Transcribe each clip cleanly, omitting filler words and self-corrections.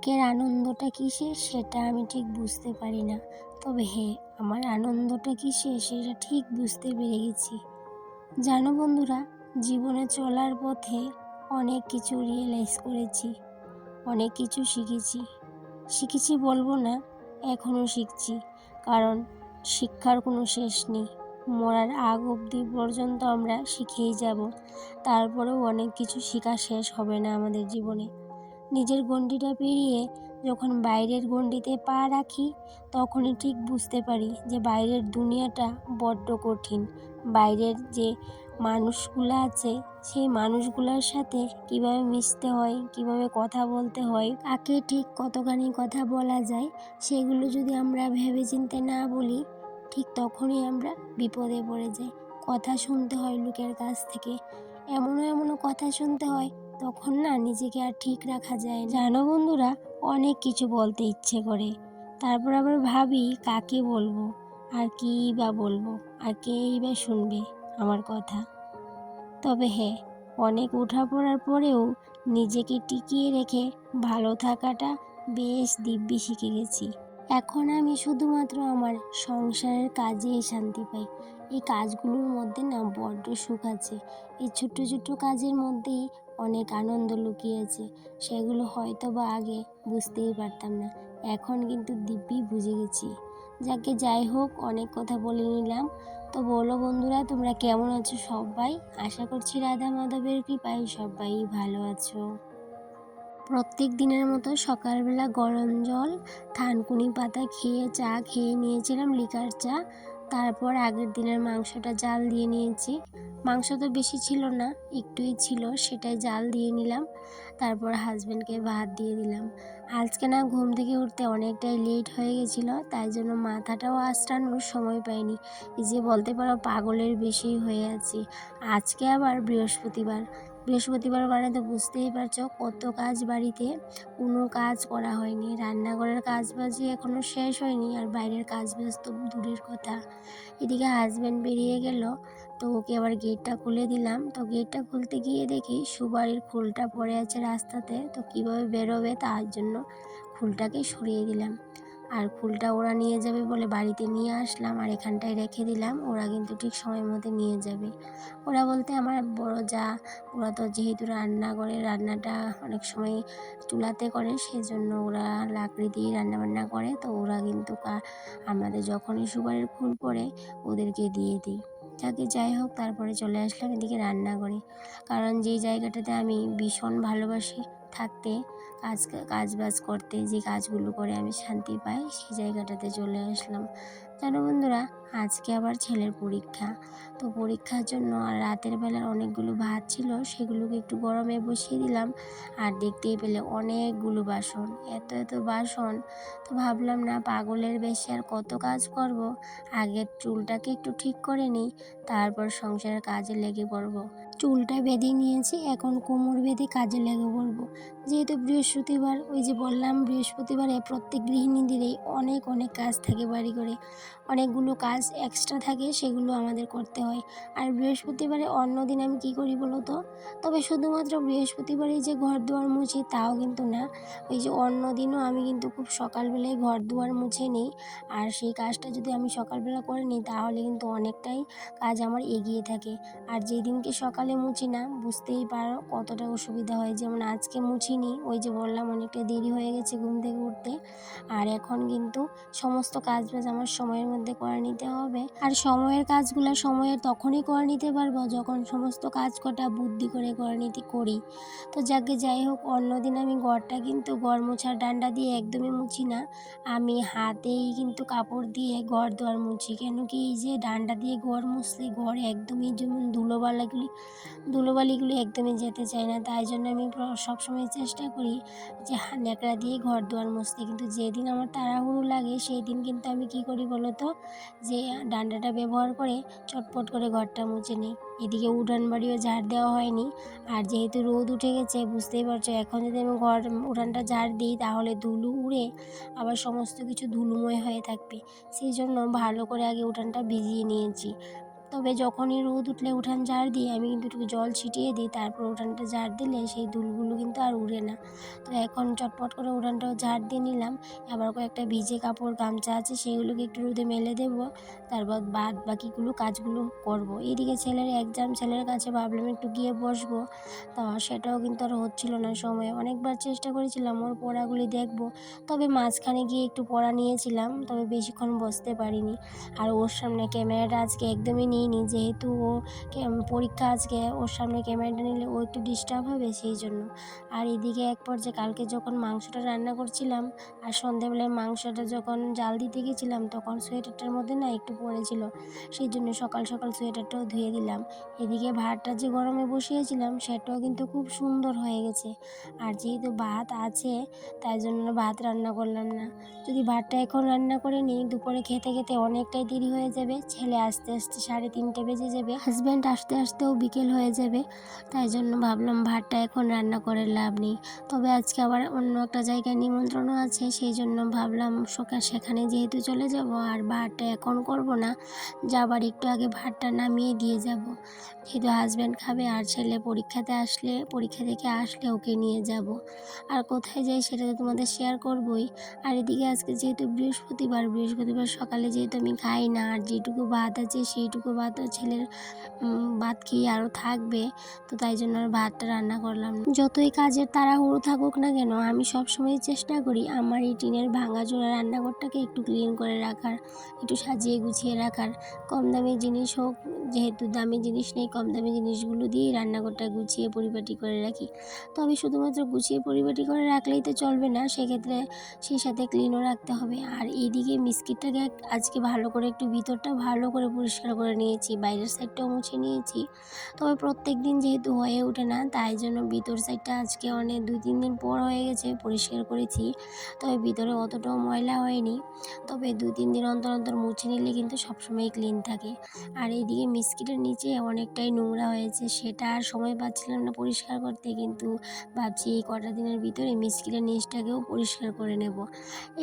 অনেকের আনন্দটা কিসে সেটা আমি ঠিক বুঝতে পারি না, তবে হ্যাঁ, আমার আনন্দটা কিসে সেটা ঠিক বুঝতে পেরে গেছি। জানো বন্ধুরা, জীবনে চলার পথে অনেক কিছু রিয়েলাইজ করেছি, অনেক কিছু শিখেছি বলবো না, এখনও শিখছি। কারণ শিক্ষার কোনো শেষ নেই। মরার আগ অবধি পর্যন্ত আমরা শিখেই যাব, তারপরেও অনেক কিছু শেখা শেষ হবে না আমাদের জীবনে। নিজের গণ্ডিটা পেরিয়ে যখন বাইরের গণ্ডিতে পা রাখি, তখনই ঠিক বুঝতে পারি যে বাইরের দুনিয়াটা বড্ড কঠিন। বাইরের যে মানুষগুলো আছে, সেই মানুষগুলোর সাথে কিভাবে মিশতে হয়, কিভাবে কথা বলতে হয়, কাকে ঠিক কতখানি কথা বলা যায়, সেগুলো যদি আমরা ভেবেচিন্তে না বলি, ঠিক তখনই আমরা বিপদে পড়ে যাই। কথা শুনতে হয় লোকের কাছ থেকে, এমনও কথা শুনতে হয়, তখন না নিজেকে আর ঠিক রাখা যায় না। জানো বন্ধুরা, অনেক কিছু বলতে ইচ্ছে করে, তারপর আবার ভাবি কাকে বলবো, আর কী বা বলবো, আর কেই বা শুনবে আমার কথা। তবে হ্যাঁ, অনেক ওঠাপড়ার পরেও নিজেকে টিকিয়ে রেখে ভালো থাকাটা বেশ দিব্যি শিখে গেছি। এখন আমি শুধুমাত্র আমার সংসারের কাজেই শান্তি পাই। এই কাজগুলোর মধ্যে না বড্ড সুখ আছে। এই ছোট্ট ছোট্ট কাজের মধ্যেই অনেক আনন্দ লুকিয়ে আছে। সেগুলো হয়তো বা আগে বুঝতেই পারতাম না, এখন কিন্তু দিব্যি বুঝে গেছি। যাকে যাই হোক, অনেক কথা বলে নিলাম। তো বলো বন্ধুরা, তোমরা কেমন আছো সবাই? আশা করছি রাধা মাধবের কৃপায় সবাই ভালো আছো। প্রত্যেক দিনের মতো সকালবেলা গরম জল, থানকুনি পাতা খেয়ে চা খেয়ে নিয়েছিলাম, লিকার চা। তারপর আগের দিনের মাংসটা জাল দিয়ে নিয়েছি। মাংস তো বেশি ছিল না, একটুই ছিল, সেটাই জাল দিয়ে নিলাম। তারপর হাজব্যান্ডকে ভাত দিয়ে দিলাম। আজকে না ঘুম থেকে উঠতে অনেকটাই লেট হয়ে গেছিলো, তাই জন্য মাথাটাও আঁচড়ানোর সময় পাইনি। এই যে বলতে পারো পাগলের বেশি হয়ে আছি। আজকে আবার বৃহস্পতিবার মানে তো বুঝতেই পারছো কত কাজ বাড়িতে, কোনো কাজ করা হয়নি। রান্নাঘরের কাজ বাজি এখনও শেষ হয়নি, আর বাইরের কাজ বাজ তো দূরের কথা। এদিকে হাজব্যান্ড বেরিয়ে গেল, তো ওকে আবার গেটটা খুলে দিলাম। তো গেটটা খুলতে গিয়ে দেখি সুপারির খোলটা পড়ে আছে রাস্তাতে, তো কীভাবে বেরোবে তার জন্য খোলটাকে সরিয়ে দিলাম। আর ফুলটা ওরা নিয়ে যাবে বলে বাড়িতে নিয়ে আসলাম, আর এখানটায় রেখে দিলাম। ওরা কিন্তু ঠিক সময় মতো নিয়ে যাবে। ওরা বলতে আমার বড় যা, ওরা তো যেহেতু রান্নাটা অনেক সময় চুলাতে করে, সেজন্য ওরা লাকড়ি দিয়ে রান্নাবান্না করে। তো ওরা কিন্তু আমাদের যখনই সুপারির ফুল পড়ে ওদেরকে দিয়ে দিই। যাকে যাই হোক, তারপরে চলে আসলাম এদিকে রান্না করে। কারণ যেই জায়গাটাতে আমি ভীষণ ভালোবাসি থাকতে, কাজ বাজ করতে, যে কাজগুলো করে আমি শান্তি পাই, সেই জায়গাটাতে চলে আসলাম। জানো বন্ধুরা, আজকে আবার ছেলের পরীক্ষা। তো পরীক্ষার জন্য আর রাতের বেলার অনেকগুলো ভাত ছিল, সেগুলোকে একটু গরমে বসিয়ে দিলাম। আর দেখতেই পেলে অনেকগুলো বাসন, এত বাসন। তো ভাবলাম না পাগলের বেশি আর কত কাজ করব, আগের চুলটাকে একটু ঠিক করে নিই, তারপর সংসারের কাজে লেগে পড়ব। চুলটা বেঁধে নিয়েছি, এখন কোমর বেঁধে কাজে লেগে পড়ব। যেহেতু বৃহস্পতিবার, ওই যে বললাম বৃহস্পতিবারে প্রত্যেক গৃহিণীদেরই অনেক কাজ থাকে, বাড়ি করে অনেকগুলো কাজ এক্সট্রা থাকে, সেগুলো আমাদের করতে হয়। আর বৃহস্পতিবারে অন্য দিন আমি কী করি বলো তো? তবে শুধুমাত্র বৃহস্পতিবারেই যে ঘর দুয়ার মুছি তাও কিন্তু না, ওই যে অন্য দিনও আমি কিন্তু খুব সকালবেলায় ঘর দুয়ার মুছে নিই। আর সেই কাজটা যদি আমি সকালবেলা করে নিই, তাহলে কিন্তু অনেকটাই কাজ আমার এগিয়ে থাকে। আর যেই দিনকে সকালে মুছি না, বুঝতেই পারো কতটা অসুবিধা হয়। যেমন আজকে মুছিনি, ওই যে বললাম অনেকটা দেরি হয়ে গেছে ঘুম থেকে উঠতে। আর এখন কিন্তু সমস্ত কাজ বাজ আমার সময়ের মধ্যে করে নিতে হবে। আর সময়ের কাজগুলো তখনই করে নিতে পারবো যখন সমস্ত কাজ কটা বুদ্ধি করে করি। তো যাকে যাই হোক, অন্যদিন আমি ঘরটা কিন্তু ঘর মোছার ডান্ডা দিয়ে একদমই মুছি না, আমি হাতেই কিন্তু কাপড় দিয়ে ঘর দুয়ার মুছি। কেন কি, এই যে ডান্ডা দিয়ে ঘর মুছলে ঘর একদমই যেমন ধুলোবালিগুলি একদমই যেতে চায় না, তাই জন্য আমি সবসময় চেষ্টা করি যে ন্যাকড়া দিয়ে ঘর দুয়ার মুছতে। কিন্তু যেদিন আমার তাড়াহুড়ো লাগে, সেই দিন কিন্তু আমি কী করি বলো তো, যে ডান্ডাটা ব্যবহার করে চটপট করে ঘরটা মুছে নিই। এদিকে উঠান বাড়িও ঝাড় দেওয়া হয়নি। আর যেহেতু রোদ উঠে গেছে, বুঝতেই পারছো, এখন যদি আমি উঠানটা ঝাড় দিই, তাহলে ধুলো উড়ে আবার সমস্ত কিছু ধুলোময় হয়ে থাকবে। সেই জন্য ভালো করে আগে উঠানটা ভিজিয়ে নিয়েছি। তবে যখনই রোদ উঠলে উঠান ঝাড় দিই আমি কিন্তু একটু জল ছিটিয়ে দিই, তারপর উঠানটা ঝাড় দিলে সেই ধুলগুলো কিন্তু আর উড়ে না। তো এখন চটপট করে উঠানটাও ঝাড় দিয়ে নিলাম। আবার কয়েকটা ভিজে কাপড় গামছা আছে সেগুলোকে একটু রোদে মেলে দেবো, তারপর বাদ বাকিগুলো কাজগুলো করব। এদিকে ছেলের এক্সাম, ছেলের কাছে ভাবলাম একটু গিয়ে বসবো, তো সেটাও কিন্তু আর হচ্ছিল না সময়। অনেকবার চেষ্টা করেছিলাম ওর পড়াগুলি দেখব, তবে মাঝখানে গিয়ে একটু পড়া নিয়েছিলাম, তবে বেশিক্ষণ বসতে পারিনি। আর ওর সামনে ক্যামেরাটা আজকে একদমই নিইনি, যেহেতু ও পরীক্ষা আজকে, ওর সামনে ক্যামেরাটা নিলে ও একটু ডিস্টার্ব হবে সেই জন্য। আর এদিকে এক পর্যায়ে কালকে যখন মাংসটা রান্না করছিলাম আর সন্ধেবেলায় মাংসটা যখন জাল দিতে গেছিলাম তখন সোয়েটারটার মধ্যে না একটু পড়েছিল, সেই জন্য সকাল সকাল সোয়েটারটাও ধুয়ে দিলাম। এদিকে ভাতটা যে গরমে বসিয়েছিলাম সেটাও কিন্তু খুব সুন্দর হয়ে গেছে। আর যেহেতু ভাত আছে তাই জন্য ভাত রান্না করলাম না। যদি ভাতটা এখন রান্না করে নিই দুপুরে খেতে খেতে অনেকটাই দেরি হয়ে যাবে, ছেলে আসতে আসতে 3:30 বেজে যাবে, হাজব্যান্ড আসতে আসতেও বিকেল হয়ে যাবে। তাই জন্য ভাবলাম ভাতটা এখন রান্না করে লাভ নেই। তবে আজকে আবার অন্য একটা জায়গায় নিমন্ত্রণও আছে, সেই জন্য ভাবলাম সেখানে যেহেতু চলে যাব আর ভাতটা এখন করব না, যাবার একটু আগে ভাতটা নামিয়ে দিয়ে যাব। যেহেতু হাজব্যান্ড খাবে আর ছেলে পরীক্ষা থেকে আসলে ওকে নিয়ে যাব। আর কোথায় যাই সেটা তো তোমাদের শেয়ার করবই। আর এদিকে আজকে যেহেতু বৃহস্পতিবার সকালে যেহেতু আমি খাই না, আর যেটুকু ভাত আছে সেইটুকু ভাতও ছেলের ভাত খেয়ে আরও থাকবে, তো তাই জন্য আর ভাতটা রান্না করলাম না। যতই কাজের তাড়াহুড়ো থাকুক না কেন আমি সবসময় চেষ্টা করি আমার এই টিনের ভাঙাচোরা রান্নাঘরটাকে একটু ক্লিন করে রাখার, একটু সাজিয়ে গুছিয়ে রাখার। কম দামি জিনিস হোক, যেহেতু দামি জিনিস নেই, কম দামি জিনিসগুলো দিয়েই রান্নাঘরটা গুছিয়ে পরিপাটি করে রাখি। তবে শুধুমাত্র গুছিয়ে পরিপাটি করে রাখলেই তো চলবে না, সেক্ষেত্রে সেই সাথে ক্লিনও রাখতে হবে। আর এইদিকে মিস্কিটটাকে আজকে ভালো করে একটু ভিতরটা ভালো করে পরিষ্কার করে নিয়েছি, বাইরের সাইডটাও মুছে নিয়েছি। তবে প্রত্যেক দিন যেহেতু হয়ে ওঠে না তাই জন্য ভিতর সাইডটা আজকে অনেক 2-3 দিন পর হয়ে গেছে পরিষ্কার করেছি, তবে ভিতরে অতটাও ময়লা হয়নি। তবে 2-3 দিন অন্তর অন্তর মুছে নিলে কিন্তু সবসময় ক্লিন থাকে। আর এইদিকে মিস্কিটের নিচে অনেকটাই নোংরা হয়েছে, সেটা আর সময় পাচ্ছিলাম না পরিষ্কার করতে, কিন্তু ভাবছি এই কটা দিনের ভিতরে মিস্কিটের নিচটাকেও পরিষ্কার করে নেব।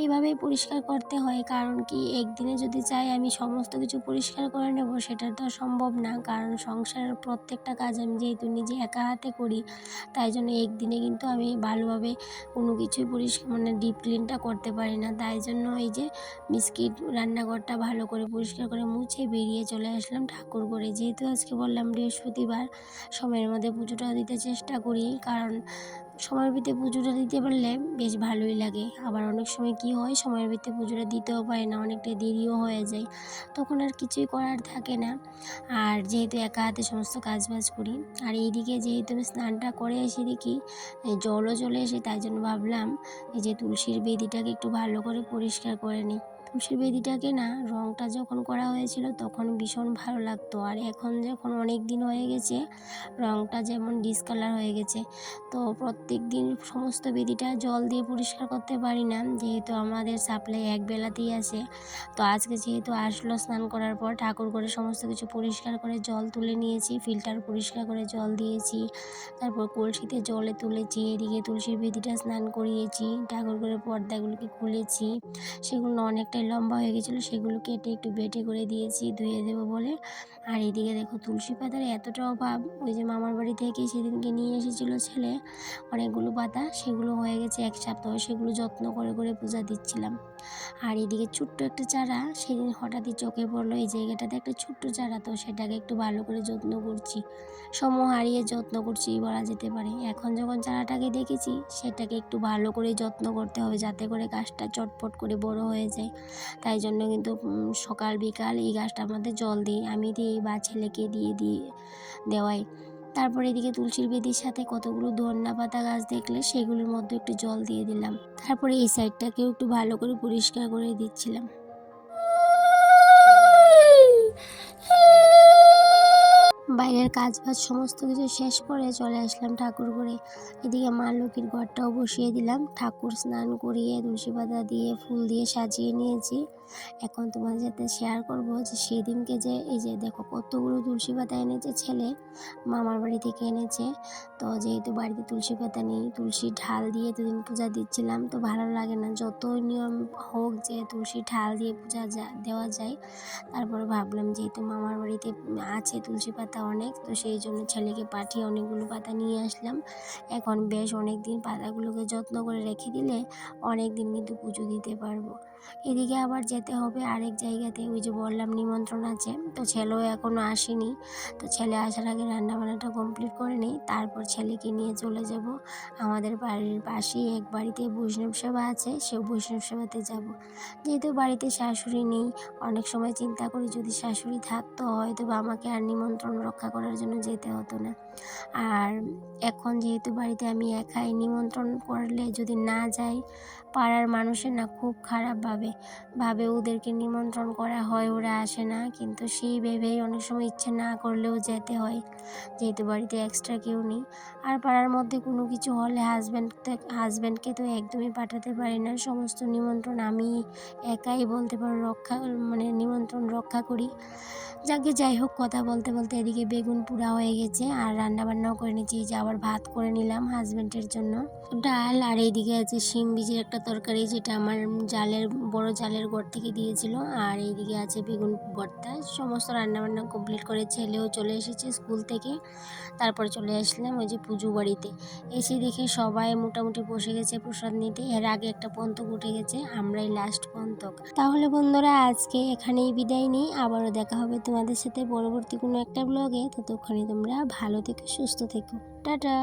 এইভাবেই পরিষ্কার করতে হয়, কারণ কি একদিনে যদি চাই আমি সমস্ত কিছু পরিষ্কার করে নেব সেটা তো সম্ভব না, কারণ সংসারের প্রত্যেকটা কাজ আমি যেহেতু নিজে একা হাতে করি, তাই জন্য একদিনে কিন্তু আমি ভালোভাবে কোনো কিছুই ডিপ ক্লিনটা করতে পারি না। তাই জন্য এই যে বিস্কিট রান্নাঘরটা ভালো করে পরিষ্কার করে মুছে বেরিয়ে চলে আসলাম ঠাকুর ঘরে। যেহেতু আজকে বললাম বৃহস্পতিবার, সময়ের মধ্যে পুজোটা দিতে চেষ্টা করি, কারণ সময়ের ভিতরে পুজোটা দিতে পারলে বেশ ভালোই লাগে। আবার অনেক সময় কি হয় সময়ের ভিতরে পুজোটা দিতেও পারে না, অনেকটা দেরিও হয়ে যায়, তখন আর কিছুই করার থাকে না। আর যেহেতু একা হাতে সমস্ত কাজবাজ করি, আর এইদিকে যেহেতু আমি স্নানটা করে এসে দেখি জলও চলে এসে, তাই জন্য ভাবলাম এই যে তুলসীর বেদিটাকে একটু ভালো করে পরিষ্কার করে নিই। তুলসীর বেদিটাকে না রঙটা যখন করা হয়েছিল তখন ভীষণ ভালো লাগতো, আর এখন যখন অনেক দিন হয়ে গেছে রঙটা যেমন ডিসকালার হয়ে গেছে। তো প্রত্যেক দিন সমস্ত বেদিটা জল দিয়ে পরিষ্কার করতে পারি না, যেহেতু আমাদের সাপ্লাই এক বেলাতেই আসে। তো আজকে যেহেতু আসলো স্নান করার পর ঠাকুর করে সমস্ত কিছু পরিষ্কার করে জল তুলে নিয়েছি, ফিল্টার পরিষ্কার করে জল দিয়েছি, তারপর কলসিতে জলে তুলেছি, এদিকে তুলসীর বেদিটা স্নান করিয়েছি, ঠাকুর করে পর্দাগুলোকে খুলেছি, সেগুলো অনেকটাই লম্বা হয়ে গেছিলো, সেগুলো কেটে একটু বেটে করে দিয়েছি ধুয়ে দেবো বলে। আর এদিকে দেখো তুলসী পাতার এতটা অভাব, ওই যে মামার বাড়ি থেকে সেদিনকে নিয়ে এসেছিলো ছেলে অনেকগুলো পাতা, সেগুলো হয়ে গেছে 1 সপ্তাহ, সেগুলো যত্ন করে করে পূজা দিচ্ছিলাম। আর এদিকে ছোট্ট একটা চারা সেদিন হঠাৎই চোখে পড়লো এই জায়গাটাতে একটা ছোট্ট চারা, তো সেটাকে একটু ভালো করে যত্ন করছি, সময় হারিয়ে যত্ন করছি বলা যেতে পারে। এখন যখন চারাটাকে দেখেছি সেটাকে একটু ভালো করে যত্ন করতে হবে যাতে করে গাছটা চটপট করে বড় হয়ে যায়। তাই জন্য কিন্তু সকাল বিকাল এই গাছটার মধ্যে জল দিই, আমি দিই বা ছেলেকে দিয়ে দেওয়াই। তারপর এদিকে তুলসীর বেদির সাথে কতগুলো ধন্যা পাতা গাছ দেখলে সেগুলোর মধ্যে একটু জল দিয়ে দিলাম, তারপরে এই সাইডটাকেও একটু ভালো করে পরিষ্কার করে দিচ্ছিলাম। বাইরের কাজ বাজ সমস্ত কিছু শেষ করে চলে আসলাম ঠাকুর ঘরে। এদিকে মা লক্ষ্মীর ঘরটাও বসিয়ে দিলাম, ঠাকুর স্নান করিয়ে তুলসী পাতা দিয়ে ফুল দিয়ে সাজিয়ে নিয়েছি। এখন তোমাদের সাথে শেয়ার করব যে সেদিনকে যে এই যে দেখো কতগুলো তুলসী পাতা এনেছে ছেলে, মামার বাড়ি থেকে এনেছে। তো যেহেতু বাড়িতে তুলসী পাতা নেই, তুলসী ঢাল দিয়ে দুদিন পূজা দিচ্ছিলাম, তো ভালো লাগে না যতই নিয়ম হোক যে তুলসী ঢাল দিয়ে পূজা দেওয়া যায়। তারপরে ভাবলাম যেহেতু মামার বাড়িতে আছে তুলসী পাতা অনেক, তো সেই জন্য ছেলেকে পাঠিয়ে অনেকগুলো পাতা নিয়ে আসলাম। এখন বেশ অনেক দিন পাতাগুলোকে যত্ন করে রেখে দিলে অনেক দিন কিন্তু পুজো দিতে পারবো। এদিকে আবার যেতে হবে আরেক জায়গাতে, ওই যে বললাম নিমন্ত্রণ আছে, তো ছেলেও এখনও আসেনি। তো ছেলে আসার আগে রান্নাবান্নাটা কমপ্লিট করে নিই, তারপর ছেলেকে নিয়ে চলে যাব আমাদের বাড়ির পাশেই এক বাড়িতে বৈষ্ণব সেবা আছে, সে বৈষ্ণব সেবাতে যাব। যেহেতু বাড়িতে শাশুড়ি নেই, অনেক সময় চিন্তা করি যদি শাশুড়ি থাকতো হয়তো বা আমাকে আর নিমন্ত্রণ রক্ষা করার জন্য যেতে হতো না। আর এখন যেহেতু বাড়িতে আমি একাই, নিমন্ত্রণ করলে যদি না যাই পাড়ার মানুষের না খুব খারাপ ভাবে ওদেরকে নিমন্ত্রণ করা হয়, ওরা আসে না, কিন্তু সেই ভেবেই অনেক সময় ইচ্ছে না করলেও যেতে হয় যেহেতু বাড়িতে এক্সট্রা কেউ নেই। আর পাড়ার মধ্যে কোনো কিছু হলে হাজব্যান্ডকে তো একদমই পাঠাতে পারি না, সমস্ত নিমন্ত্রণ আমি একাই বলতে পারো নিমন্ত্রণ রক্ষা করি। যাই হোক, কথা বলতে বলতে এদিকে বেগুন পোড়া হয়ে গেছে আর রান্না বান্নাও করে নিয়েছি, যে আবার ভাত করে নিলাম হাজব্যান্ডের জন্য, ডাল, আর এইদিকে আছে শিম বীজের একটা তরকারি যেটা আমার বড় জালের ঘর থেকে দিয়েছিল, আর এইদিকে আছে বেগুন ভর্তা। সমস্ত রান্নাবান্না কমপ্লিট করে ছেলেও চলে এসেছে স্কুল থেকে। তারপরে চলে আসলাম ওই যে পুজো বাড়িতে, এসে দেখে সবাই মোটামুটি বসে গেছে প্রসাদ নিতে। এর আগে একটা পন্তক উঠে গেছে, আমরাই লাস্ট পন্তক। তাহলে বন্ধুরা আজকে এখানেই বিদায় নিই, আবারও দেখা হবে তোমাদের সাথে পরবর্তী কোনো একটা ব্লগে। ততক্ষণে তোমরা ভালো থেকো, সুস্থ থেকো, টাটা।